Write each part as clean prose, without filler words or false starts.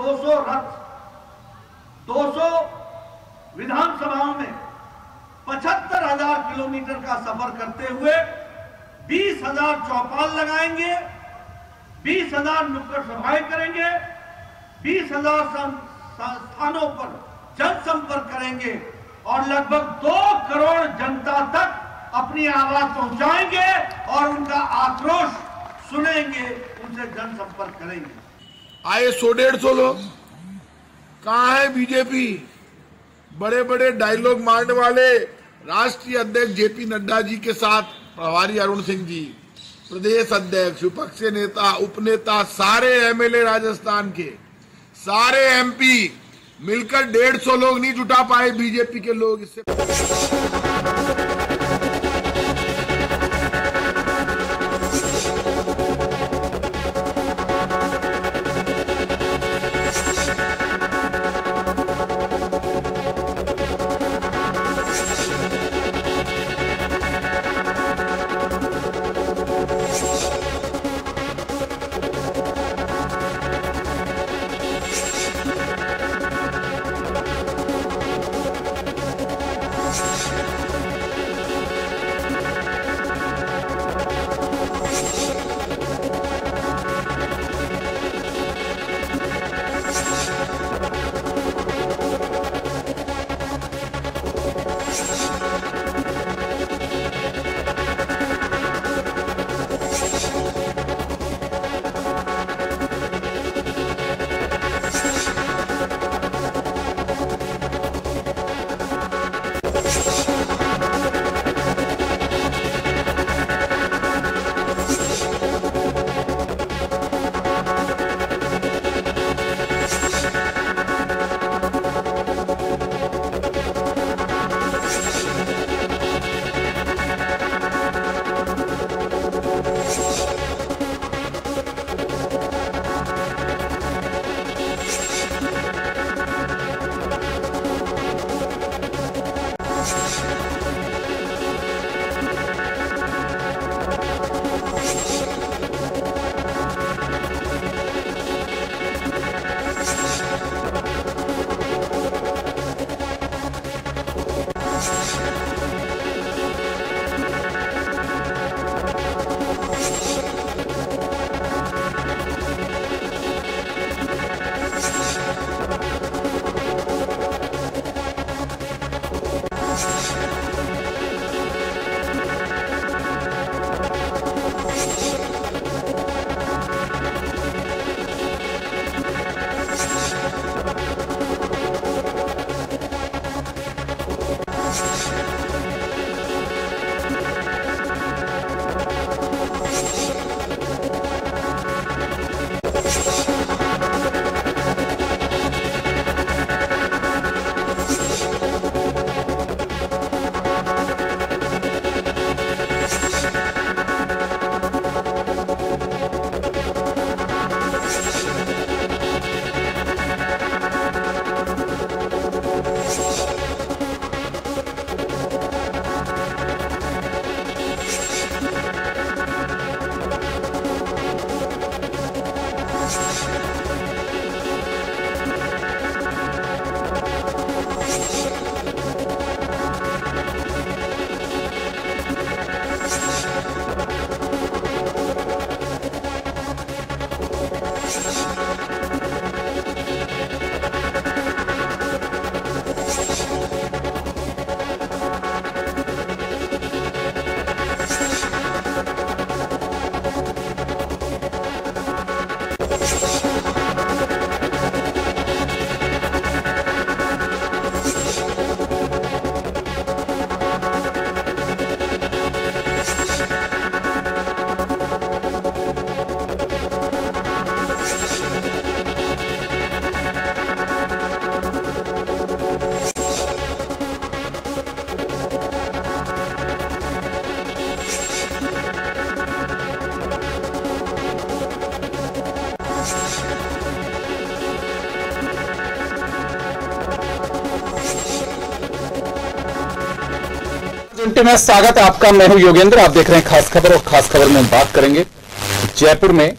200 रथ, 200 विधानसभाओं में 75,000 किलोमीटर का सफर करते हुए 20,000 चौपाल लगाएंगे, 20,000 नुक्कड़ सभाएं करेंगे, 20,000 स्थानों पर जनसंपर्क करेंगे और लगभग 2 करोड़ जनता तक अपनी आवाज पहुंचाएंगे और उनका आक्रोश सुनेंगे, उनसे जनसंपर्क करेंगे। आए 100-150 लोग, कहाँ है बीजेपी? बड़े बड़े डायलॉग मारने वाले राष्ट्रीय अध्यक्ष जेपी नड्डा जी के साथ प्रभारी अरुण सिंह जी, प्रदेश अध्यक्ष, विपक्ष नेता, उपनेता, सारे एमएलए राजस्थान के, सारे एमपी मिलकर 150 लोग नहीं जुटा पाए बीजेपी के लोग। इससे में स्वागत है आपका। मैं हूं योगेंद्र, आप देख रहे हैं खास खबर। और खास खबर में हम बात करेंगे जयपुर में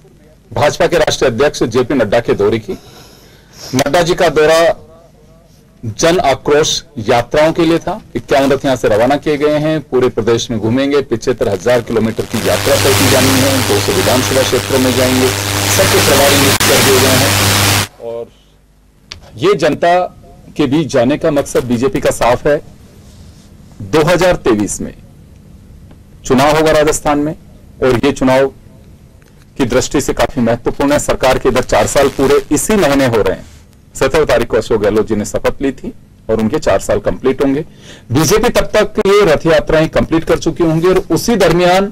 भाजपा के राष्ट्रीय अध्यक्ष जेपी नड्डा के दौरे की। नड्डा जी का दौरा जन आक्रोश यात्राओं के लिए था। 51 रथ यहां से रवाना किए गए हैं, पूरे प्रदेश में घूमेंगे। 75,000 किलोमीटर की यात्रा तय की जानी है। 200 विधानसभा क्षेत्रों में जाएंगे। सबके प्रभारी नियुक्त कर दिए गए हैं और ये जनता के बीच जाने का मकसद बीजेपी का साफ है। 2023 में चुनाव होगा राजस्थान में और ये चुनाव की दृष्टि से काफी महत्वपूर्ण है। सरकार के इधर 4 साल पूरे इसी महीने हो रहे हैं। 17 तारीख को अशोक गहलोत जी ने शपथ ली थी और उनके 4 साल कंप्लीट होंगे। बीजेपी तब तक ये रथ यात्राएं कंप्लीट कर चुकी होंगी और उसी दरमियान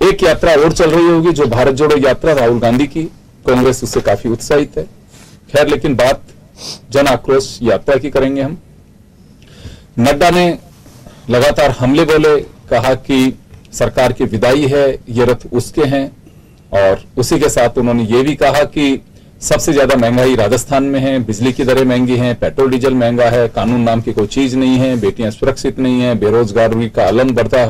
एक यात्रा और चल रही होगी जो भारत जोड़ो यात्रा राहुल गांधी की। कांग्रेस उससे काफी उत्साहित है। खैर, लेकिन बात जन आक्रोश यात्रा की करेंगे हम। नड्डा ने लगातार हमले बोले, कहा कि सरकार की विदाई है, ये रथ उसके हैं और उसी के साथ उन्होंने ये भी कहा कि सबसे ज्यादा महंगाई राजस्थान में है, बिजली की दरें महंगी हैं, पेट्रोल डीजल महंगा है, कानून नाम की कोई चीज नहीं है, बेटियां सुरक्षित नहीं है, बेरोजगारी का आलम बढ़ता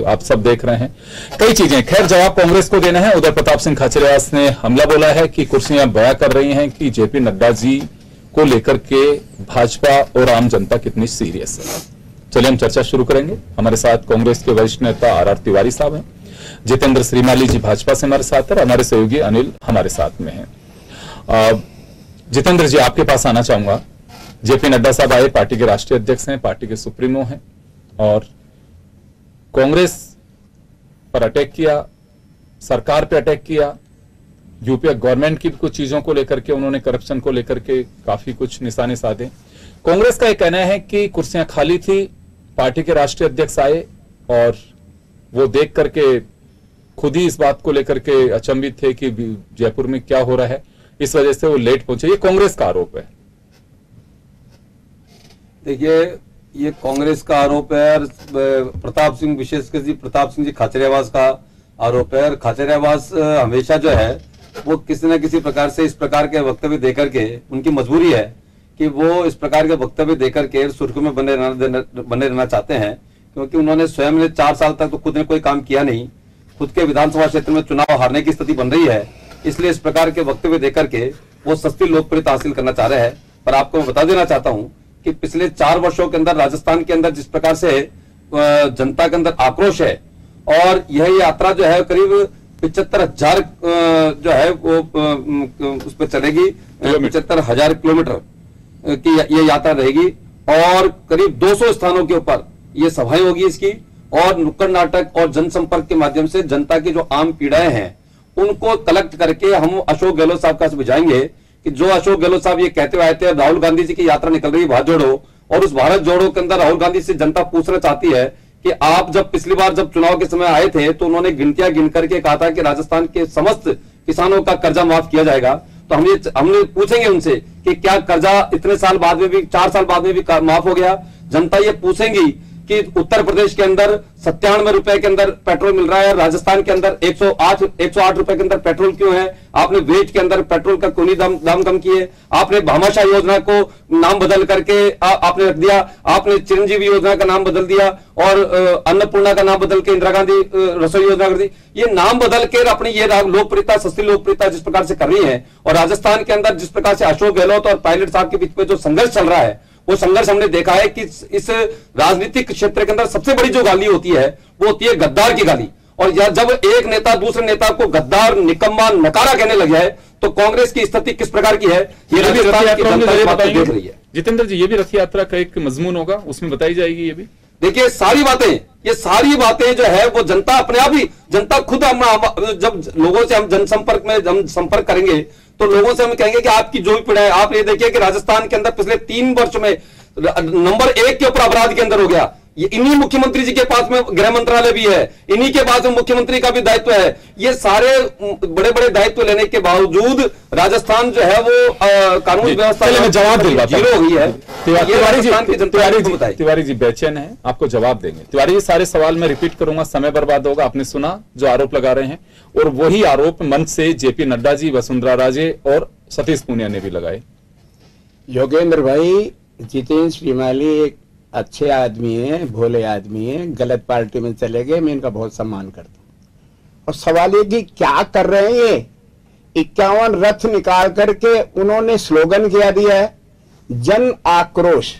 आप सब देख रहे हैं, कई चीजें। खैर, जवाब कांग्रेस को देना है। उधर प्रताप सिंह खाचरियावास ने हमला बोला है कि कुर्सियां बयां कर रही हैं कि जेपी नड्डा जी को लेकर के भाजपा और आम जनता कितनी सीरियस है। चलिए हम चर्चा शुरू करेंगे। हमारे साथ कांग्रेस के वरिष्ठ नेता आर तिवारी साहब हैं, जितेंद्र श्रीमाली जी भाजपा से हमारे साथ है, हमारे सहयोगी अनिल हमारे साथ में हैं। जितेंद्र जी, आपके पास आना चाहूंगा। जेपी नड्डा साहब आए, पार्टी के राष्ट्रीय अध्यक्ष हैं, पार्टी के सुप्रीमो हैं और कांग्रेस पर अटैक किया, सरकार पे अटैक किया, यूपीए गवर्नमेंट की कुछ चीजों को लेकर के उन्होंने करप्शन को लेकर के काफी कुछ निशाने साधे। कांग्रेस का यह कहना है कि कुर्सियां खाली थी, पार्टी के राष्ट्रीय अध्यक्ष आए और वो देख करके खुद ही इस बात को लेकर के अचंभित थे कि जयपुर में क्या हो रहा है, इस वजह से वो लेट पहुंचे। ये कांग्रेस का आरोप है। देखिए, ये कांग्रेस का आरोप है और प्रताप सिंह, विशेषकर जी प्रताप सिंह जी खाचरियावास का आरोप है। और खाचरियावास हमेशा जो है वो किसी न किसी प्रकार से इस प्रकार के वक्तव्य देकर के, उनकी मजबूरी है कि वो इस प्रकार के वक्तव्य देकर के सुर्खियों में बने रहना चाहते हैं, क्योंकि उन्होंने स्वयं ने 4 साल तक तो खुद ने कोई काम किया नहीं। खुद के विधानसभा क्षेत्र में चुनाव हारने की स्थिति बन रही है, इसलिए इस प्रकार के वक्तव्य देकर के वो सस्ती लोकप्रियता हासिल करना चाह रहे हैं। पर आपको मैं बता देना चाहता हूं कि पिछले 4 वर्षों के अंदर राजस्थान के अंदर जिस प्रकार से जनता के अंदर आक्रोश है और यह यात्रा जो है करीब 75,000 जो है वो उस पर चलेगी, 75,000 किलोमीटर की ये यात्रा रहेगी और करीब 200 स्थानों के ऊपर ये सभाएं होगी इसकी और नुक्कड़ नाटक और जनसंपर्क के माध्यम से जनता की जो आम पीड़ाएं हैं उनको कलेक्ट करके हम अशोक गहलोत साहब का बुझाएंगे कि जो अशोक गहलोत साहब ये कहते हुए आए थे राहुल गांधी जी की यात्रा निकल रही है भारत जोड़ो, और उस भारत जोड़ो के अंदर राहुल गांधी से जनता पूछना चाहती है कि आप जब पिछली बार जब चुनाव के समय आए थे तो उन्होंने गिनतियां गिन करके कहा था कि राजस्थान के समस्त किसानों का कर्जा माफ किया जाएगा। तो हमने पूछेंगे उनसे कि क्या कर्जा इतने साल बाद में भी, 4 साल बाद में भी माफ हो गया। जनता ये पूछेंगी कि उत्तर प्रदेश के अंदर 97 रुपए के अंदर पेट्रोल मिल रहा है, राजस्थान के अंदर 108 रुपए के अंदर पेट्रोल क्यों है? आपने वेट के अंदर पेट्रोल का क्यों नहीं दाम कम किए? आपने भामाशाह योजना को नाम बदल करके आपने रख दिया, आपने चिरंजीवी योजना का नाम बदल दिया और अन्नपूर्णा का नाम बदल के इंदिरा गांधी रसोई योजना कर दी। ये नाम बदल के अपनी ये लोकप्रियता, सस्ती लोकप्रियता जिस प्रकार से कर रही है और राजस्थान के अंदर जिस प्रकार से अशोक गहलोत और पायलट साहब के बीच में जो संघर्ष चल रहा है, वो संघर्ष हमने देखा है कि इस राजनीतिक क्षेत्र के अंदर सबसे बड़ी जो गाली होती है वो होती है गद्दार की गाली। और जब एक नेता दूसरे नेता को गद्दार, निकम्मा, नकारा कहने लग जाए तो कांग्रेस की स्थिति किस प्रकार की है ये राजस्थान की जनता देख रही है। जितेंद्र जी, ये भी रथ यात्रा का एक मजमून होगा, उसमें बताई जाएगी ये भी। देखिए, ये सारी बातें जो है वो जनता अपने आप ही, जनता खुद जब लोगों से हम जनसंपर्क में हम संपर्क करेंगे तो लोगों से हम कहेंगे कि आपकी जो भी पीड़ा है, आप ये देखिए कि राजस्थान के अंदर पिछले 3 वर्ष में नंबर 1 के ऊपर अपराध के अंदर हो गया। ये इन्हीं मुख्यमंत्री जी के पास में गृह मंत्रालय भी है, इन्हीं के पास में मुख्यमंत्री का भी दायित्व है। ये सारे बड़े बड़े दायित्व लेने के बावजूद राजस्थान जो है वो कानून व्यवस्था में जवाब जीरो हुई है। तिवारी जी बेचैन है, आपको जवाब देंगे। तिवारी जी, सारे सवाल मैं रिपीट करूंगा, समय बर्बाद होगा। आपने सुना जो आरोप लगा रहे हैं और वही आरोप मंच से जेपी नड्डा जी, वसुंधरा राजे और सतीश पूनिया ने भी लगाए। योगेंद्र भाई, जितेंद्र श्रीमाली एक अच्छे आदमी है, भोले आदमी है, गलत पार्टी में चले गए, मैं इनका बहुत सम्मान करता हूँ। और सवाल ये कि क्या कर रहे हैं 51 रथ निकाल करके उन्होंने स्लोगन किया दिया है, जन आक्रोश।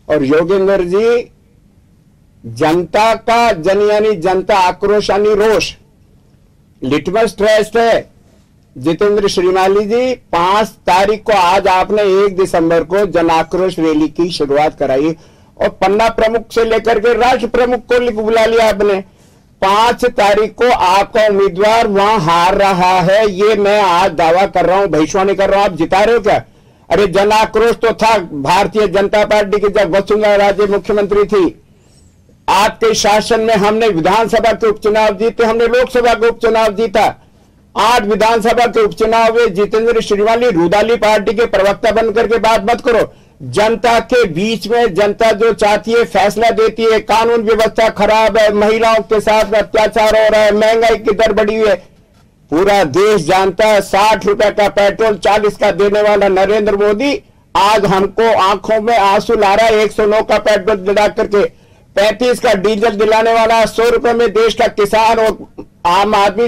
और योगेंद्र जी, जनता का जन यानी जनता, आक्रोश यानी रोष, लिटमस टेस्ट है। जितेंद्र श्रीमाली जी, 5 तारीख को, आज आपने 1 दिसंबर को जन आक्रोश रैली की शुरुआत कराई और पन्ना प्रमुख से लेकर के राष्ट्र प्रमुख को बुला लिया आपने। 5 तारीख को आपका उम्मीदवार वहां हार रहा है, ये मैं आज दावा कर रहा हूं, भविष्यवाणी कर रहा हूं। आप जिता रहे हो क्या? अरे जन आक्रोश तो था भारतीय जनता पार्टी की, जब वसुंधरा राजे मुख्यमंत्री थी। आपके शासन में हमने विधानसभा के उपचुनाव जीते, हमने लोकसभा के उपचुनाव जीता। 8 विधानसभा के उपचुनाव में जितेंद्र श्रीमाली रुदाली पार्टी के प्रवक्ता बनकर के बात मत करो। जनता के बीच में जनता जो चाहती है फैसला देती है। कानून व्यवस्था खराब है, महिलाओं के साथ अत्याचार हो रहा है, महंगाई की दर बढ़ी हुई है, पूरा देश जानता है। 60 रुपए का पेट्रोल 40 का देने वाला नरेंद्र मोदी आज हमको आंखों में आंसू ला रहा है। 109 का पेट्रोल दिला करके 35 का डीजल दिलाने वाला, 100 रुपए में देश का किसान और आम आदमी।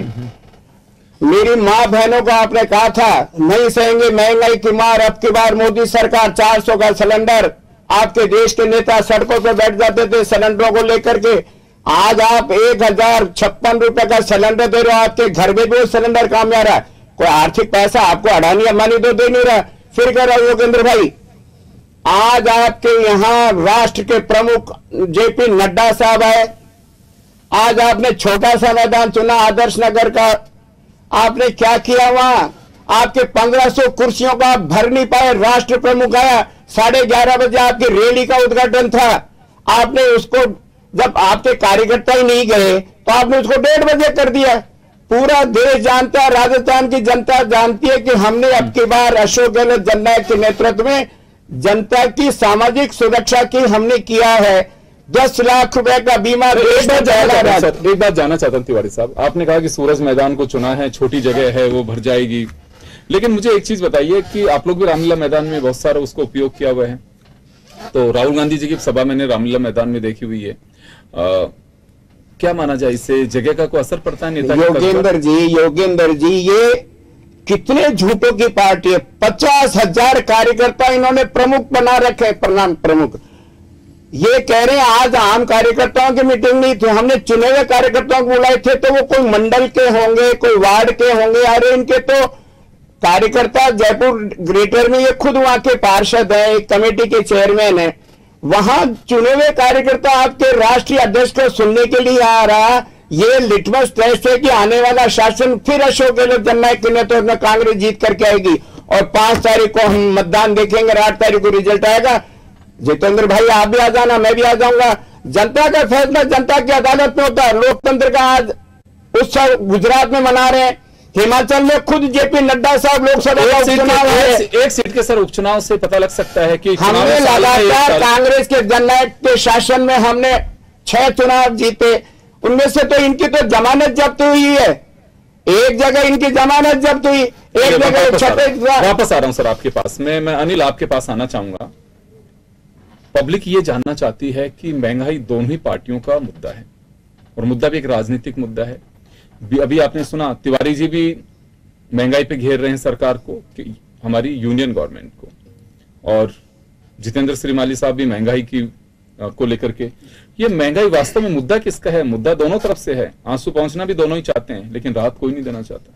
मेरी मां बहनों को आपने कहा था नहीं सहेंगे महंगाई की मार। अब की बार मोदी सरकार 400 का सिलेंडर, आपके देश के नेता सड़कों पर बैठ जाते थे सिलेंडरों को लेकर के। आज आप 1056 रुपए का सिलेंडर दे रहे हो, आपके घर में भी सिलेंडर काम आ रहा है। कोई आर्थिक पैसा आपको अडानी अंबानी तो दे नहीं रहा। फिर कह रहा योगेंद्र भाई, आज आपके यहां राष्ट्र के प्रमुख जेपी नड्डा साहब आए। आज आपने छोटा सा मैदान चुना आदर्श नगर का, आपने क्या किया वहां? आपके 1500 कुर्सियों का आप भर नहीं पाए। राष्ट्र प्रमुख आया, 11:30 बजे आपकी रैली का उद्घाटन था। आपने उसको, जब आपके कार्यकर्ता ही नहीं गए तो आपने उसको 1:30 बजे कर दिया। पूरा देश जानता है, राजस्थान की जनता जानती है कि हमने अब की बार अशोक गहलोत जननायक के नेतृत्व में जनता की सामाजिक सुरक्षा की हमने किया है। 10 लाख रुपए का बीमा। एक बात जानना चाहता हूं तिवारी साहब, आपने कहा कि सूरज मैदान को चुना है, छोटी जगह है, वो भर जाएगी, लेकिन मुझे एक चीज बताइए कि आप लोग भी रामलीला मैदान में बहुत सारा उसको उपयोग किया हुआ है। तो राहुल गांधी जी की सभा मैंने रामलीला मैदान में देखी हुई है। क्या माना जाए, इससे जगह का कोई असर पड़ता है नेता? योगेंद्र जी, ये कितने झूठों की पार्टी है। 50,000 कार्यकर्ता इन्होंने प्रमुख बना रखे, प्रमुख। ये कह रहे हैं आज आम कार्यकर्ताओं की मीटिंग नहीं थी, हमने चुने हुए कार्यकर्ताओं को बुलाए थे। तो वो कोई मंडल के होंगे, कोई वार्ड के होंगे। अरे इनके तो कार्यकर्ता जयपुर ग्रेटर में, ये खुद वहां के पार्षद है, एक कमेटी के चेयरमैन है। वहां चुने हुए कार्यकर्ता आपके राष्ट्रीय अध्यक्ष को सुनने के लिए आ रहा। ये लिटमस टेस्ट है कि आने वाला शासन फिर अशोक गहलोत जननायक के नेतृत्व में कांग्रेस जीत करके आएगी। और 5 तारीख को हम मतदान देखेंगे, 8 तारीख को रिजल्ट आएगा। जितेंद्र भाई आप भी आ जाना, मैं भी आ जाऊंगा। जनता का फैसला जनता की अदालत में होता है। लोकतंत्र का आज उत्सव गुजरात में मना रहे हैं, हिमाचल में खुद जेपी नड्डा साहब लोकसभा का उपचुनाव है। एक सीट के सर उपचुनाव से पता लग सकता है कि हमने लगातार कांग्रेस के जननायक के शासन में हमने 6 चुनाव जीते। उनमें से तो इनकी तो जमानत जब्त हुई है, एक जगह इनकी जमानत जब्त हुई, एक जगह वापस आ रहा हूं सर आपके पास में। मैं अनिल आपके पास आना चाहूंगा। पब्लिक ये जानना चाहती है कि महंगाई दोनों ही पार्टियों का मुद्दा है और मुद्दा भी एक राजनीतिक मुद्दा है। अभी आपने सुना तिवारी जी भी महंगाई पे घेर रहे हैं सरकार को, कि हमारी यूनियन गवर्नमेंट को, और जितेंद्र श्रीमाली साहब भी महंगाई की को लेकर के। ये महंगाई वास्तव में मुद्दा किसका है? मुद्दा दोनों तरफ से है, आंसू पहुंचना भी दोनों ही चाहते हैं, लेकिन राहत कोई नहीं देना चाहता।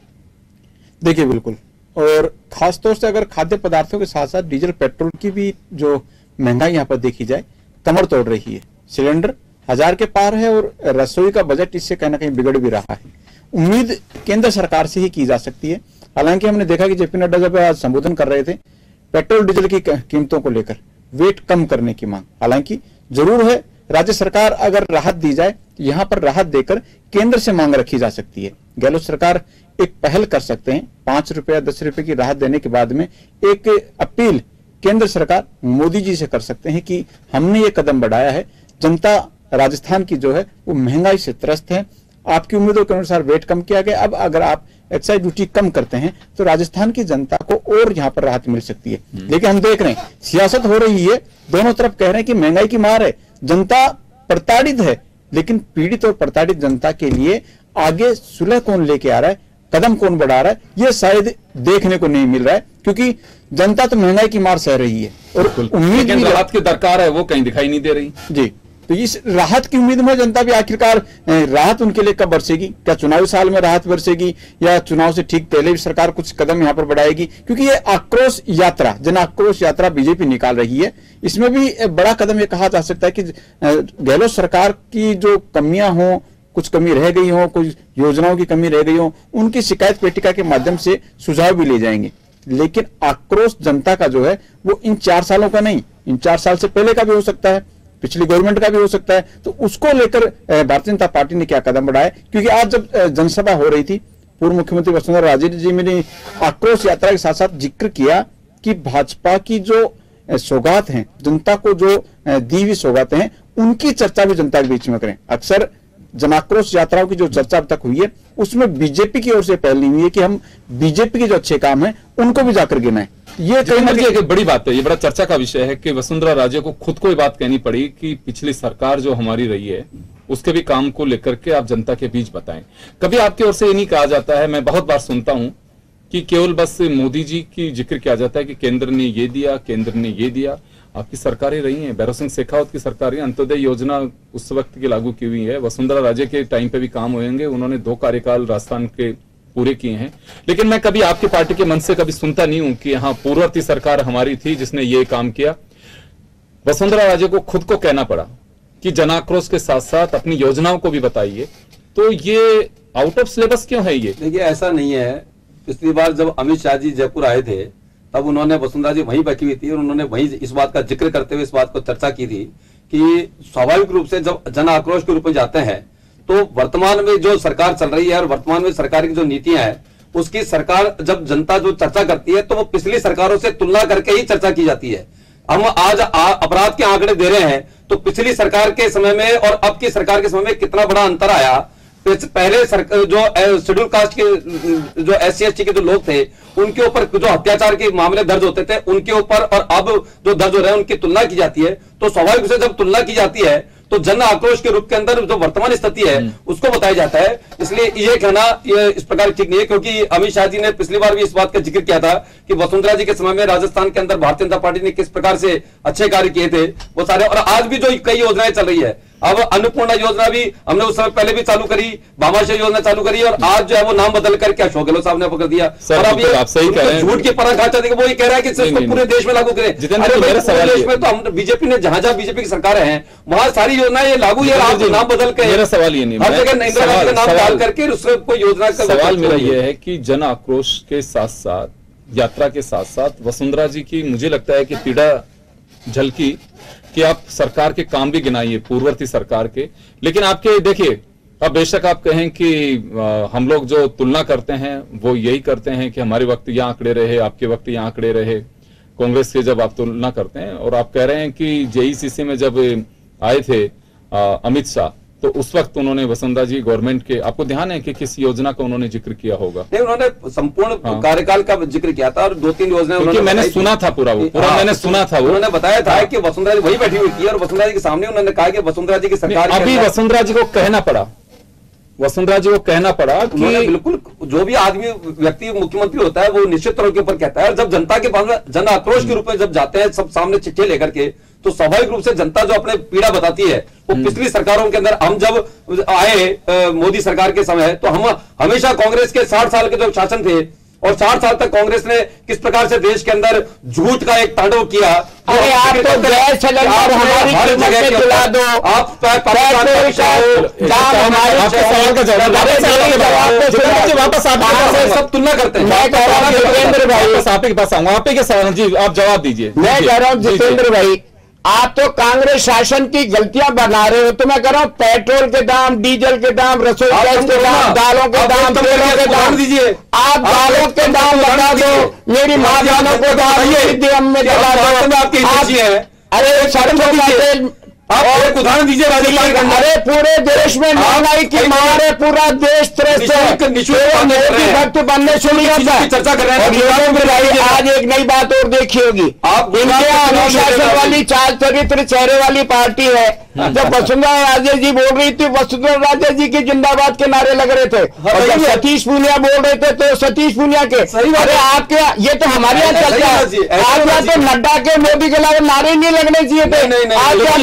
देखिए बिल्कुल, और खासतौर से अगर खाद्य पदार्थों के साथ साथ डीजल पेट्रोल की भी जो महंगाई यहाँ पर देखी जाए, कमर तोड़ रही है। सिलेंडर 1000 के पार है और रसोई का बजट इससे कहीं ना कहीं बिगड़ भी रहा है। उम्मीद केंद्र सरकार से ही की जा सकती है। हालांकि हमने देखा कि जेपी नड्डा जब आज संबोधन कर रहे थे पेट्रोल डीजल की कीमतों को लेकर वेट कम करने की मांग, हालांकि जरूर है राज्य सरकार अगर राहत दी जाए, यहाँ पर राहत देकर केंद्र से मांग रखी जा सकती है। गहलोत सरकार एक पहल कर सकते हैं, 5 रुपए 10 रुपए की राहत देने के बाद में एक अपील केंद्र सरकार मोदी जी से कर सकते हैं कि हमने ये कदम बढ़ाया है, जनता राजस्थान की जो है वो महंगाई से त्रस्त है, आपकी उम्मीदों के अनुसार वेट कम किया गया, अब अगर आप एक्साइज ड्यूटी कम करते हैं तो राजस्थान की जनता को और यहाँ पर राहत मिल सकती है। लेकिन हम देख रहे हैं सियासत हो रही है, दोनों तरफ कह रहे हैं कि महंगाई की मार है, जनता प्रताड़ित है, लेकिन पीड़ित और प्रताड़ित जनता के लिए आगे सुलह कौन लेके आ रहा है, कदम कौन बढ़ा रहा है ये शायद देखने को नहीं मिल रहा है, क्योंकि जनता तो महंगाई की मार सह रही है और उम्मीद भी राहत की दरकार है वो कहीं दिखाई नहीं दे रही जी। तो इस राहत की उम्मीद में जनता भी आखिरकार राहत उनके लिए कब बरसेगी? क्या चुनावी साल में राहत बरसेगी या चुनाव से ठीक पहले भी सरकार कुछ कदम यहां पर बढ़ाएगी? क्योंकि ये आक्रोश यात्रा, जन आक्रोश यात्रा बीजेपी निकाल रही है, इसमें भी बड़ा कदम ये कहा जा सकता है कि गहलोत सरकार की जो कमियां हों, कुछ कमी रह गई हो, कुछ योजनाओं की कमी रह गई हो, उनकी शिकायत पेटिका के माध्यम से सुझाव भी ले जाएंगे। लेकिन आक्रोश जनता का जो है वो इन 4 सालों का नहीं, इन 4 साल से पहले का भी हो सकता है, पिछली गवर्नमेंट का भी हो सकता है। तो उसको लेकर भारतीय जनता पार्टी ने क्या कदम बढ़ाया? क्योंकि आज जब जनसभा हो रही थी, पूर्व मुख्यमंत्री वसुंधरा राजे जी ने आक्रोश यात्रा के साथ साथ जिक्र किया कि भाजपा की जो सौगात हैं, जनता को जो दी हुई सौगातें हैं, उनकी चर्चा भी जनता के बीच में करें। अक्सर जनाक्रोश यात्राओं की जो चर्चा अब तक हुई है उसमें बीजेपी की ओर से पहल नहीं हुई है कि हम बीजेपी के जो अच्छे काम हैं उनको भी जाकर गिनाएं। ये कहीं ना कहीं एक बड़ी बात है, ये बड़ा चर्चा का विषय है कि वसुंधरा राजे को खुद को ये बात कहनी पड़ी कि पिछली सरकार जो हमारी रही है उसके भी काम को लेकर के आप जनता के बीच बताएं। कभी आपकी ओर से ये नहीं कहा जाता है, मैं बहुत बार सुनता हूं कि केवल बस मोदी जी की जिक्र किया जाता है कि केंद्र ने ये दिया, केंद्र ने ये दिया। आपकी सरकारें रही हैं, भैरव सिंह शेखावत की सरकारें, अंत्योदय योजना उस वक्त की लागू की हुई है, वसुंधरा राजे के टाइम पे भी काम होंगे, उन्होंने 2 कार्यकाल राजस्थान के पूरे किए हैं। लेकिन मैं कभी आपकी पार्टी के मन से कभी सुनता नहीं हूं कि हाँ पूर्ववर्ती सरकार हमारी थी जिसने ये काम किया। वसुंधरा राजे को खुद को कहना पड़ा कि जनाक्रोश के साथ साथ अपनी योजनाओं को भी बताइए, तो ये आउट ऑफ सिलेबस क्यों है? ये देखिए ऐसा नहीं है। पिछली बार जब अमित शाह जी जयपुर आए थे तब उन्होंने, वसुंधरा जी वहीं बैठी हुई थी और उन्होंने वहीं इस बात का जिक्र करते हुए इस बात को चर्चा की थी कि स्वाभाविक रूप से जब जन आक्रोश के रूप में जाते हैं तो वर्तमान में जो सरकार चल रही है और वर्तमान में सरकार की जो नीतियां हैं उसकी सरकार जब जनता जो चर्चा करती है तो वो पिछली सरकारों से तुलना करके ही चर्चा की जाती है। हम आज अपराध के आंकड़े दे रहे हैं तो पिछली सरकार के समय में और अब की सरकार के समय में कितना बड़ा अंतर आया। पहले जो शेड्यूल कास्ट के जो SC/ST के जो लोग थे उनके ऊपर जो अत्याचार के मामले दर्ज होते थे उनके ऊपर और अब जो दर्ज हो रहे हैं उनकी तुलना की जाती है। तो स्वाभाविक रूप से जब तुलना की जाती है तो जन आक्रोश के रूप के अंदर जो वर्तमान स्थिति है उसको बताया जाता है। इसलिए ये कहना ये इस प्रकार ठीक नहीं है, क्योंकि अमित शाह जी ने पिछली बार भी इस बात का जिक्र किया था कि वसुंधरा जी के समय में राजस्थान के अंदर भारतीय जनता पार्टी ने किस प्रकार से अच्छे कार्य किए थे वो सारे। और आज भी जो कई योजनाएं चल रही है, अब अन्नपूर्णा योजना भी हमने उस समय पहले भी चालू करी, भामाशाह योजना चालू करी और आज जो है वो नाम बदल करके अशोक गहलोत साहब ने पकड़ दिया। और अब ये झूठ की पराकाष्ठा देखो, वो ये कह रहा है कि इसको पूरे देश में लागू करें। पूरे देश में तो हम बीजेपी ने जहां जहां बीजेपी की सरकारें हैं वहां सारी योजनाएं ये लागू है। आप नाम बदल के, मेरा सवाल ये नहीं, हर जगह इंदिरा गांधी का नाम डाल करके उससे कोई योजना का सवाल मेरा ये है कि जन आक्रोश के साथ साथ, यात्रा के साथ साथ वसुंधरा जी की मुझे लगता है कि पीड़ा झलकी कि आप सरकार के काम भी गिनाइए पूर्ववर्ती सरकार के। लेकिन आपके देखिए, अब बेशक आप कहें कि हम लोग जो तुलना करते हैं वो यही करते हैं कि हमारे वक्त यहाँ आंकड़े रहे, आपके वक्त यहाँ आंकड़े रहे, कांग्रेस के जब आप तुलना करते हैं। और आप कह रहे हैं कि JECC में जब आए थे अमित शाह तो उस वक्त उन्होंने वसुंधरा जी गवर्नमेंट के, आपको ध्यान है कि किस योजना का उन्होंने जिक्र किया होगा? नहीं, उन्होंने संपूर्ण कार्यकाल का जिक्र किया था और 2-3 योजनाएं मैंने सुना था मैंने सुना था उन्होंने बताया था कि वसुंधरा जी वही बैठी हुई थी और वसुंधरा जी के सामने उन्होंने कहा कि वसुंधरा जी की सरकार, अभी वसुंधरा जी को कहना पड़ा, वसुंधरा जी को कहना पड़ा कि बिल्कुल जो भी आदमी व्यक्ति मुख्यमंत्री होता है वो निश्चित तौर के ऊपर कहता है। और जब जनता के पास जन आक्रोश के रूप में जब जाते हैं सब सामने चिट्ठी लेकर के, तो स्वाभाविक रूप से जनता जो अपने पीड़ा बताती है वो पिछली सरकारों के अंदर, हम जब आए मोदी सरकार के समय तो हम हमेशा कांग्रेस के 60 साल के जो शासन थे और 60 साल तक कांग्रेस ने किस प्रकार से देश के अंदर झूठ का एक तांडव किया। अरे आप तो गैस सिलेंडर हमारी कीमत पे दिला दो, आप वापस सब तुलना करते हैं। मैं कह रहा हूँ जितेंद्र भाई, आप के पास आऊंगा, आप के सवाल जी आप जवाब दीजिए। मैं कह रहा हूँ जितेंद्र भाई, आप तो कांग्रेस शासन की गलतियां बना रहे हो। तो मैं कह रहा हूं पेट्रोल के दाम, डीजल के दाम, रसोई गैस के दाम, दालों के दाम, तेलों के दाम दीजिए। आप दालों के दाम बता दो, मेरी माँ बहनों को दाम में दिला दो। आपकी अरे सरसों का तेल, आप एक उदाहरण दीजिए राजस्थान। अरे पूरे देश में महंगाई की मार है, पूरा देश त्रस्त है, मोदी भक्त बनने सुनिए चर्चा कर रहे हैं। आज एक नई बात और देखी होगी। आप इनके अनुशासन वाली चाल चरित्र चेहरे वाली पार्टी है। जब वसुंधरा राजे जी बोल रही थी, वसुंधरा राजे जी के जिंदाबाद के नारे लग रहे थे, और जब सतीश पूनिया बोल रहे थे तो सतीश पूनिया के। अरे आपके ये तो हमारे यहाँ चलता है, आपके यहाँ तो नड्डा के मोदी के अलावा नारे नहीं लगने चाहिए थे। आपके यहाँ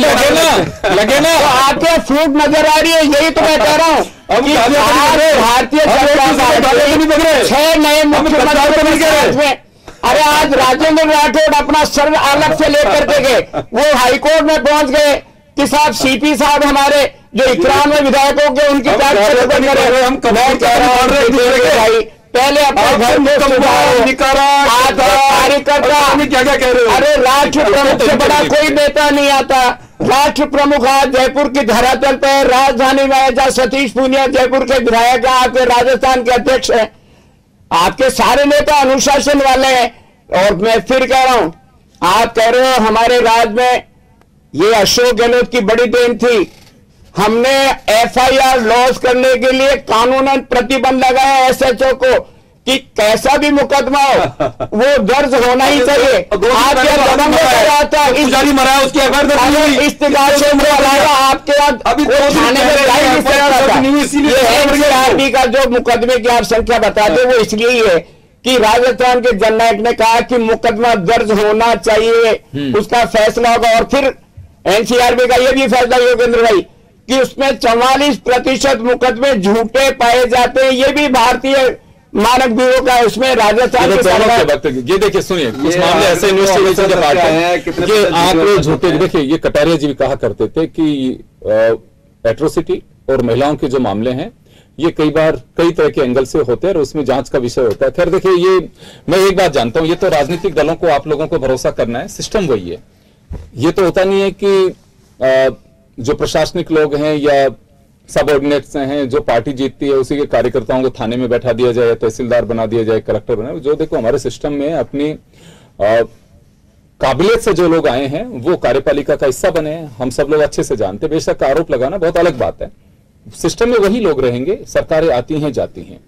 लगे ना, तो आपके यहाँ फूट नजर आ रही है। यही तो मैं कह रहा हूँ, भारतीय जनता पार्टी 6 नए मुख्यमंत्री में। अरे आज राजेंद्र राठौड़ अपना सर अलग से लेकर के गए, वो हाईकोर्ट में पहुंच गए कि साहब सीपी साहब हमारे जो 91 विधायकों के उनकी जांच करें। हम भाई पहले अपने घर में कार्यकर्ता क्या क्या कह रहे हो। अरे राष्ट्र प्रमुख से बड़ा कोई नेता नहीं आता। राष्ट्र प्रमुख आज जयपुर की धरातल पर राजधानी में है, जहाँ सतीश पूनिया जयपुर के विधायक हैं, आपके राजस्थान के अध्यक्ष हैं। आपके सारे नेता अनुशासन वाले हैं। और मैं फिर कह रहा हूं, आप कह रहे हो हमारे राज्य में ये अशोक गहलोत की बड़ी देन थी। हमने एफआईआर लॉस करने के लिए कानूनन प्रतिबंध लगाया एसएचओ को कि कैसा भी मुकदमा हो वो दर्ज होना ही चाहिए। आप पुजारी मरा उसकी इस्तेमाल से आपके आर्मी का जो मुकदमे की आप संख्या बताते वो इसलिए ही है कि राजस्थान के जननायक ने कहा कि मुकदमा दर्ज होना चाहिए, उसका फैसला होगा। और फिर एनसीआरबी का यह भी फैसला योगेंद्र भाई कि उसमें 44% मुकदमे झूठे पाए जाते हैं। ये भी भारतीय मानक ब्यूरो का उसमें राजस्थान के वक्त ये देखिए, सुनिए कुछ मामले ऐसे इन्वेस्टिगेशन के पार्ट हैं, ये आंकड़े झूठे। देखिए ये कटारिया जी भी कहा करते थे कि एट्रोसिटी और महिलाओं के जो मामले हैं ये कई बार कई तरह के एंगल से होते हैं और उसमें जांच का विषय होता है। खैर देखिए, ये मैं एक बात जानता हूं, ये तो राजनीतिक दलों को आप लोगों को भरोसा करना है, सिस्टम वही है। ये तो होता नहीं है कि जो प्रशासनिक लोग हैं या सबऑर्डिनेट्स हैं, जो पार्टी जीतती है उसी के कार्यकर्ताओं को थाने में बैठा दिया जाए, तहसीलदार बना दिया जाए, कलेक्टर बना। जो देखो हमारे सिस्टम में अपनी काबिलियत से जो लोग आए हैं वो कार्यपालिका का हिस्सा बने हैं, हम सब लोग अच्छे से जानते हैं। बेशक आरोप लगाना बहुत अलग बात है, सिस्टम में वही लोग रहेंगे, सरकारें आती हैं जाती हैं।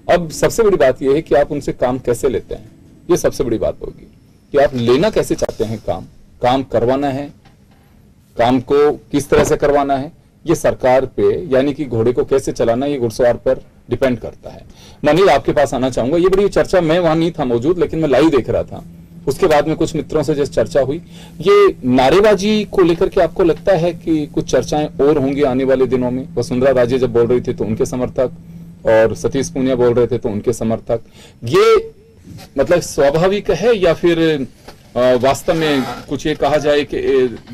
अब सबसे बड़ी बात यह है कि आप उनसे काम कैसे लेते हैं, ये सबसे बड़ी बात होगी कि आप लेना कैसे चाहते हैं काम करवाना है, काम को किस तरह से करवाना है, ये सरकार पे यानी कि घोड़े को कैसे चलाना ये घुड़सवार पर डिपेंड करता है। मनीष आपके पास आना चाहूंगा, ये बड़ी चर्चा, मैं वहां नहीं था मौजूद लेकिन मैं लाइव देख रहा था, उसके बाद में कुछ मित्रों से जैसे चर्चा हुई, ये नारेबाजी को लेकर के आपको लगता है कि कुछ चर्चाएं और होंगी आने वाले दिनों में? वसुंधरा राजे जब बोल रही थी तो उनके समर्थक और सतीश पूनिया बोल रहे थे तो उनके समर्थक, ये मतलब स्वाभाविक है या फिर वास्तव में कुछ ये कहा जाए कि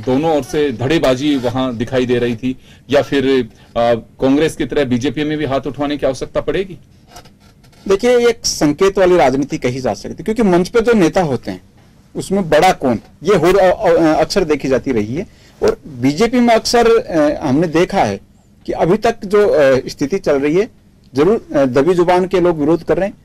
दोनों ओर से धड़ेबाजी वहां दिखाई दे रही थी, या फिर कांग्रेस की तरह बीजेपी में भी हाथ उठवाने की आवश्यकता पड़ेगी? देखिए, एक संकेत वाली राजनीति कही जा सकती है, क्योंकि मंच पे जो नेता होते हैं उसमें बड़ा कौन ये अक्सर देखी जाती रही है। और बीजेपी में अक्सर हमने देखा है कि अभी तक जो स्थिति चल रही है, जरूर दबी जुबान के लोग विरोध कर रहे हैं,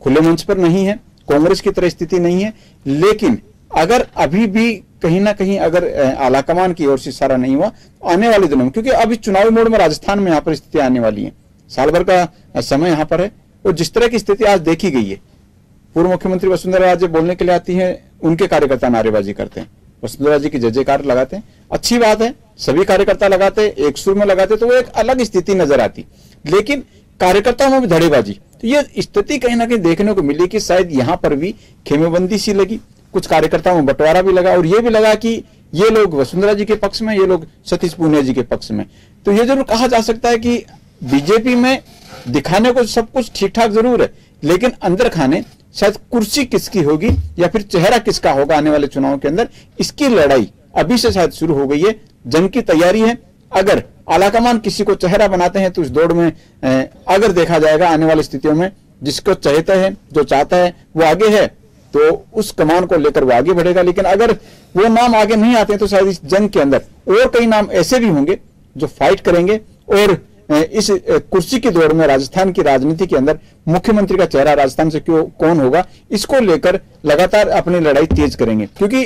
खुले मंच पर नहीं है, कांग्रेस की तरह स्थिति नहीं है। लेकिन अगर अभी भी कहीं ना कहीं अगर आलाकमान की ओर से इशारा नहीं हुआ आने वाले दिनों में, क्योंकि अभी चुनावी मोड में राजस्थान में यहाँ पर स्थिति आने वाली है, साल भर का समय यहाँ पर है, और जिस तरह की स्थिति आज देखी गई है, पूर्व मुख्यमंत्री वसुंधरा राजे बोलने के लिए आती हैं, उनके कार्यकर्ता नारेबाजी करते हैं, वसुंधरा जी की जय जयकार लगाते हैं, अच्छी बात है, सभी कार्यकर्ता लगाते, एक सुर में लगाते तो वो एक अलग स्थिति नजर आती। लेकिन कार्यकर्ताओं में भी धड़ेबाजी, तो ये स्थिति कहीं ना कहीं देखने को मिली कि शायद यहाँ पर भी खेमेबंदी सी लगी, कुछ कार्यकर्ताओं में बंटवारा भी लगा, और ये भी लगा कि ये लोग वसुंधरा जी के पक्ष में, ये लोग सतीश पूनिया जी के पक्ष में। तो ये जरूर कहा जा सकता है कि बीजेपी में दिखाने को सब कुछ ठीक ठाक जरूर है, लेकिन अंदर खाने शायद कुर्सी किसकी होगी या फिर चेहरा किसका होगा आने वाले चुनाव के अंदर, इसकी लड़ाई अभी से शायद शुरू हो गई है, जंग की तैयारी है। अगर आलाकमान किसी को चेहरा बनाते हैं तो इस दौड़ में अगर देखा जाएगा आने वाली स्थितियों में जिसको चाहता है, जो चाहता है वो आगे है, तो उस कमान को लेकर वो आगे बढ़ेगा। लेकिन अगर वो नाम आगे नहीं आते तो शायद इस जंग के अंदर और कई नाम ऐसे भी होंगे जो फाइट करेंगे, और इस कुर्सी की दौड़ में राजस्थान की राजनीति के अंदर मुख्यमंत्री का चेहरा राजस्थान से कौन होगा, इसको लेकर लगातार अपनी लड़ाई तेज करेंगे। क्योंकि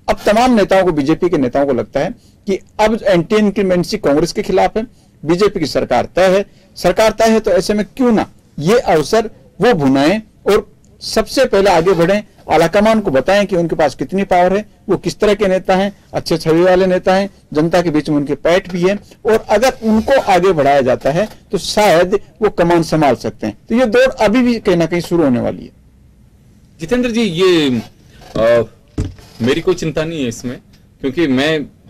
अब तमाम नेताओं को, बीजेपी के नेताओं को लगता है कि अब एंटी इंक्रीमेंसी कांग्रेस के खिलाफ है, बीजेपी की सरकार तय है, तो ऐसे में क्यों ना ये अवसर वो भुनाएं और सबसे पहले आगे बढ़ें, आलाकमान को बताएं कि उनके पास कितनी पावर है, वो किस तरह के नेता हैं, अच्छे छवि वाले नेता हैं, जनता के बीच में उनके पैठ भी है, और अगर उनको आगे बढ़ाया जाता है तो शायद वो कमान संभाल सकते हैं। तो ये दौड़ अभी भी कहीं ना कहीं शुरू होने वाली है। जितेंद्र जी, ये मेरी कोई चिंता नहीं है इसमें, क्योंकि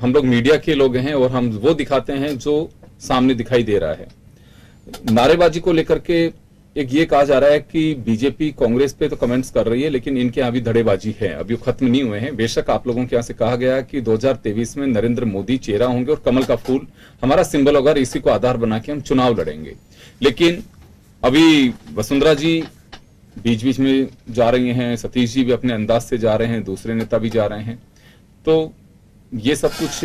हम लोग मीडिया के लोग हैं और हम वो दिखाते हैं जो सामने दिखाई दे रहा है। नारेबाजी को लेकर के एक ये कहा जा रहा है कि बीजेपी कांग्रेस पे तो कमेंट्स कर रही है, लेकिन इनके यहाँ भी धड़ेबाजी है, अभी खत्म नहीं हुए हैं। बेशक आप लोगों के यहाँ से कहा गया कि 2023 में नरेंद्र मोदी चेहरा होंगे और कमल का फूल हमारा सिंबल होगा, इसी को आधार बना के हम चुनाव लड़ेंगे। लेकिन अभी वसुंधरा जी बीच बीच में जा रही हैं, सतीश जी भी अपने अंदाज से जा रहे हैं, दूसरे नेता भी जा रहे हैं। तो ये सब कुछ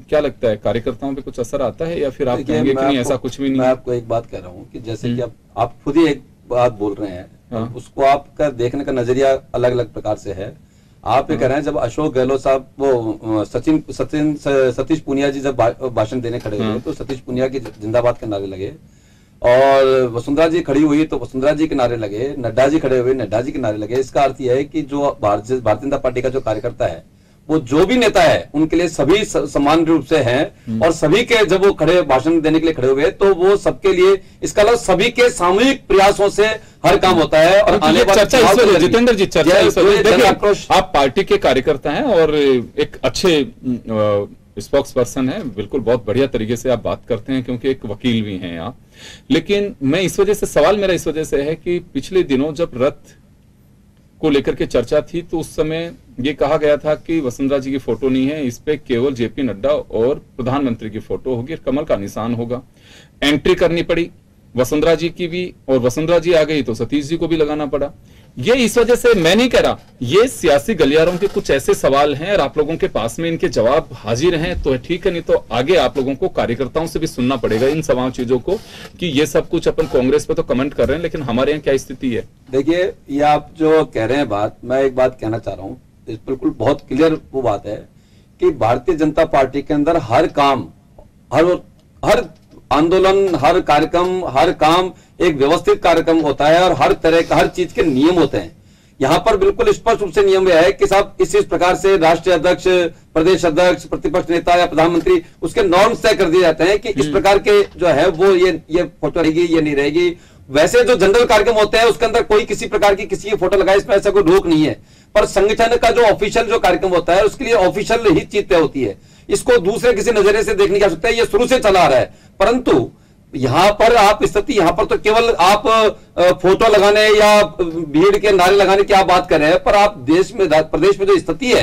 क्या लगता है, कार्यकर्ताओं पे कुछ असर आता है या फिर आप कहेंगे कि नहीं ऐसा कुछ भी नहीं? मैं आपको एक बात कह रहा हूँ कि जैसे कि आप खुद ही एक बात बोल रहे हैं, हाँ। उसको आपका देखने का नजरिया अलग अलग प्रकार से है। आप ये कह रहे हैं जब अशोक गहलोत साहब वो सतीश पूनिया जी जब भाषण देने खड़े हुए तो सतीश पूनिया की जिंदाबाद के नारे लगे, और वसुंधरा जी खड़ी हुई तो वसुंधरा जी के नारे लगे, नड्डा जी खड़े हुए नड्डा जी के नारे लगे। इसका अर्थ यह है कि जो भारतीय जनता पार्टी का जो कार्यकर्ता है, वो जो भी नेता है, उनके लिए सभी समान रूप से हैं, और सभी के जब वो खड़े भाषण देने के लिए खड़े हुए तो वो सबके लिए, इसका मतलब सभी के सामूहिक प्रयासों से हर काम होता है। और आने वाले चर्चा जितेंद्र जी, चर्चा देखिए, आप पार्टी के कार्यकर्ता हैं और एक अच्छे स्पोक्स पर्सन है, बिल्कुल बहुत बढ़िया तरीके से आप बात करते हैं, क्योंकि एक वकील भी हैं आप। लेकिन मैं इस वजह से सवाल मेरा इस वजह से है कि पिछले दिनों जब रथ को लेकर के चर्चा थी तो उस समय ये कहा गया था कि वसुंधरा जी की फोटो नहीं है, इस पे केवल जेपी नड्डा और प्रधानमंत्री की फोटो होगी, कमल का निशान होगा। एंट्री करनी पड़ी वसुंधरा जी की भी, और वसुंधरा जी आ गई तो सतीश जी को भी लगाना पड़ा। ये इस वजह से मैं नहीं कह रहा, ये सियासी गलियारों के कुछ ऐसे सवाल हैं और आप लोगों के पास में इनके जवाब हाजिर हैं तो ठीक है, नहीं तो आगे आप लोगों को कार्यकर्ताओं से भी सुनना पड़ेगा इन सवाल चीजों को कि ये सब कुछ अपन कांग्रेस पे तो कमेंट कर रहे हैं, लेकिन हमारे यहाँ क्या स्थिति है। देखिए, ये आप जो कह रहे हैं बात, मैं एक बात कहना चाह रहा हूँ, बिल्कुल बहुत क्लियर वो बात है कि भारतीय जनता पार्टी के अंदर हर काम, हर आंदोलन, हर कार्यक्रम, हर काम एक व्यवस्थित कार्यक्रम होता है और हर तरह का, हर चीज के नियम होते हैं। यहां पर बिल्कुल स्पष्ट रूप से नियम यह है कि साहब इस प्रकार से राष्ट्रीय अध्यक्ष, प्रदेश अध्यक्ष, प्रतिपक्ष नेता या प्रधानमंत्री, उसके नॉर्म्स तय कर दिए जाते हैं कि इस प्रकार के जो है वो ये फोटो रहेगी, ये नहीं रहेगी। वैसे जो जनरल कार्यक्रम होते हैं उसके अंदर कोई किसी प्रकार की किसी की फोटो लगाए, इसमें ऐसा कोई रोक नहीं है। पर संगठन का जो ऑफिशियल जो कार्यक्रम होता है उसके लिए ऑफिशियल ही चीज तय होती है, इसको दूसरे किसी नजरिए से देखने की आवश्यकता है, ये शुरू से चला आ रहा है। परंतु यहां पर आप स्थिति, यहां पर तो केवल आप फोटो लगाने या भीड़ के नारे लगाने की आप बात कर रहे हैं, पर आप देश में, प्रदेश में जो स्थिति है,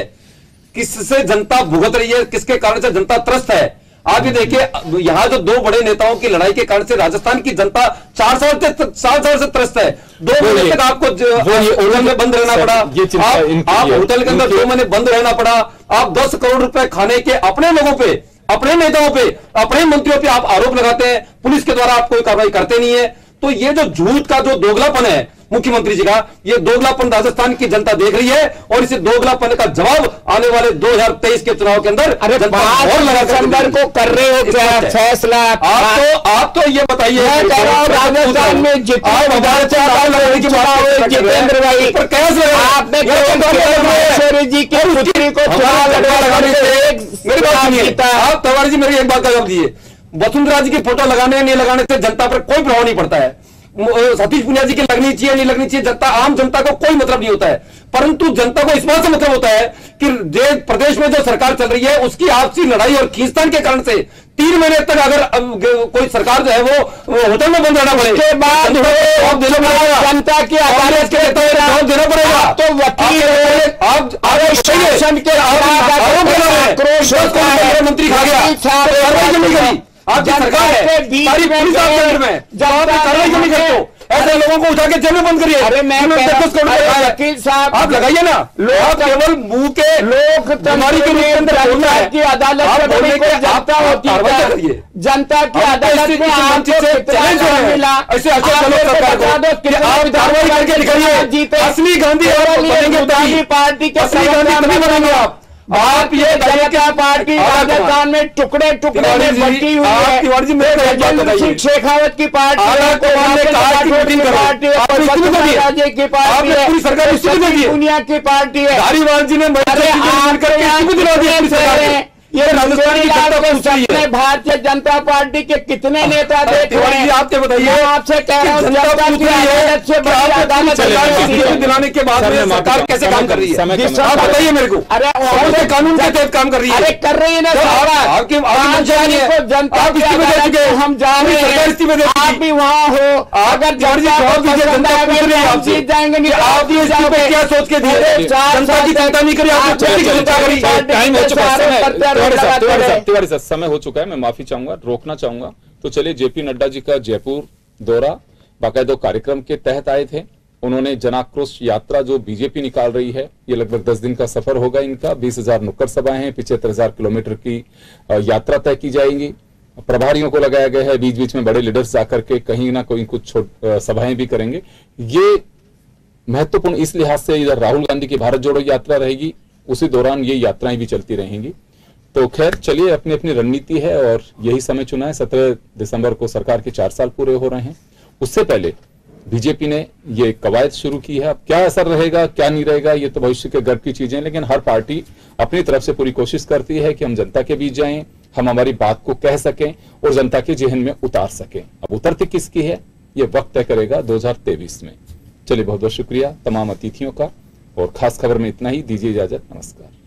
किससे जनता भुगत रही है, किसके कारण से जनता त्रस्त है। आप ये देखिए, यहाँ जो दो बड़े नेताओं की लड़ाई के कारण से राजस्थान की जनता 4 साल से त्रस्त है। 2 महीने तक आपको होटल में बंद रहना पड़ा, आप होटल के अंदर 2 महीने बंद रहना पड़ा, आप 10 करोड़ रुपए खाने के अपने लोगों पे, अपने नेताओं पे, अपने मंत्रियों पे आप आरोप लगाते हैं, पुलिस के द्वारा आप कोई कार्रवाई करते नहीं है। तो ये जो झूठ का जो दोगलापन है मुख्यमंत्री जी का, ये दोगलापन राजस्थान की जनता देख रही है, और इसे दोगलापन का जवाब आने वाले 2023 के चुनाव के अंदर दिसंबर को कर रहे हो क्या फैसला? आप तो ये बताइए, राजस्थान में जितेंद्र भाई आपने जी की पुत्री को आप तवारी जी मेरी एक बात का जवाब दिए, वसुंधरा जी की फोटो लगाने नहीं लगाने से जनता पर कोई प्रभाव नहीं पड़ता है। सतीश पूनिया जी की लगनी चाहिए नहीं लगनी चाहिए, जनता, आम जनता को कोई मतलब नहीं होता है। परंतु जनता को इस बात से मतलब होता है कि प्रदेश में जो सरकार चल रही है उसकी आपसी लड़ाई और खींचतान के कारण से 3 महीने तक अगर कोई सरकार जो है वो होटल में बंद रहना पड़ेगा, उसके बाद जनता की अदालत के जवाब देना पड़ेगा। तो वकील मंत्री खा गया, आपकी सरकार है, सारी पुलिस आपके अंदर में, जब आप कार्रवाई क्यों नहीं करते हो? ऐसे लोगों को उठा के जेल में बंद करिए। अरे मैं वकील साहब, आप लगाइए ना, लोग केवल मुंह के लोग बीमारी के लिए अंदर बोलना है की अदालत में जनता होती है, जनता की अदालत में ऐसे आप कार्रवाई करके दिखाइए, असली गांधी पार्टी के असली गांधी बनेंगे आप। आप ये जनता पार्टी राजस्थान में टुकड़े टुकड़े में बटी हुई है। तिवारी जी, गजेंद्र सिंह शेखावत की पार्टी है, राज्य की पार्टी है, पूरी सरकार दुनिया की पार्टी है। धारीवाल जी ने ये राजस्थान भारतीय जनता पार्टी के कितने नेता देखे हैं? आपके बताइए, मैं आपसे कह रहा हूँ दिलाने के बाद में सरकार कैसे काम कर रही है? आप बताइए मेरे को। अरे कानून के तहत काम कर रही है। अरे कर रही है ना जनता हम जा रहे हैं, आप भी वहाँ हो। अगर हम जीत जाएंगे आप क्या सोच के दिए? जनता की चिंता नहीं करी, टाइम हो चुका है। तिवारी साहब, समय हो चुका है, मैं माफी चाहूंगा, रोकना चाहूंगा। तो चलिए, जेपी नड्डा जी का जयपुर दौरा बाकायदा कार्यक्रम के तहत आए थे। उन्होंने जनाक्रोश यात्रा जो बीजेपी निकाल रही है, ये लगभग 10 दिन का सफर होगा इनका। 20,000 नुक्कड़ सभाएं हैं, 75,000 किलोमीटर की यात्रा तय की जाएगी। प्रभारियों को लगाया गया है, बीच बीच में बड़े लीडर्स जाकर के कहीं ना कोई कुछ सभाएं भी करेंगे। ये महत्वपूर्ण इस लिहाज से, इधर राहुल गांधी की भारत जोड़ो यात्रा रहेगी, उसी दौरान ये यात्राएं भी चलती रहेंगी। तो खैर चलिए, अपनी अपनी रणनीति है और यही समय चुना है। 17 दिसंबर को सरकार के 4 साल पूरे हो रहे हैं। उससे पहले बीजेपी ने ये कवायद शुरू की है। अब क्या असर रहेगा, क्या नहीं रहेगा, ये तो भविष्य के गर्व की चीजें, लेकिन हर पार्टी अपनी तरफ से पूरी कोशिश करती है कि हम जनता के बीच जाएं, हम हमारी बात को कह सकें और जनता के जहन में उतार सकें। अब उतरती किसकी है, ये वक्त तय करेगा 2023 में। चलिए, बहुत बहुत शुक्रिया तमाम अतिथियों का, और खास खबर में इतना ही। दीजिए इजाजत, नमस्कार।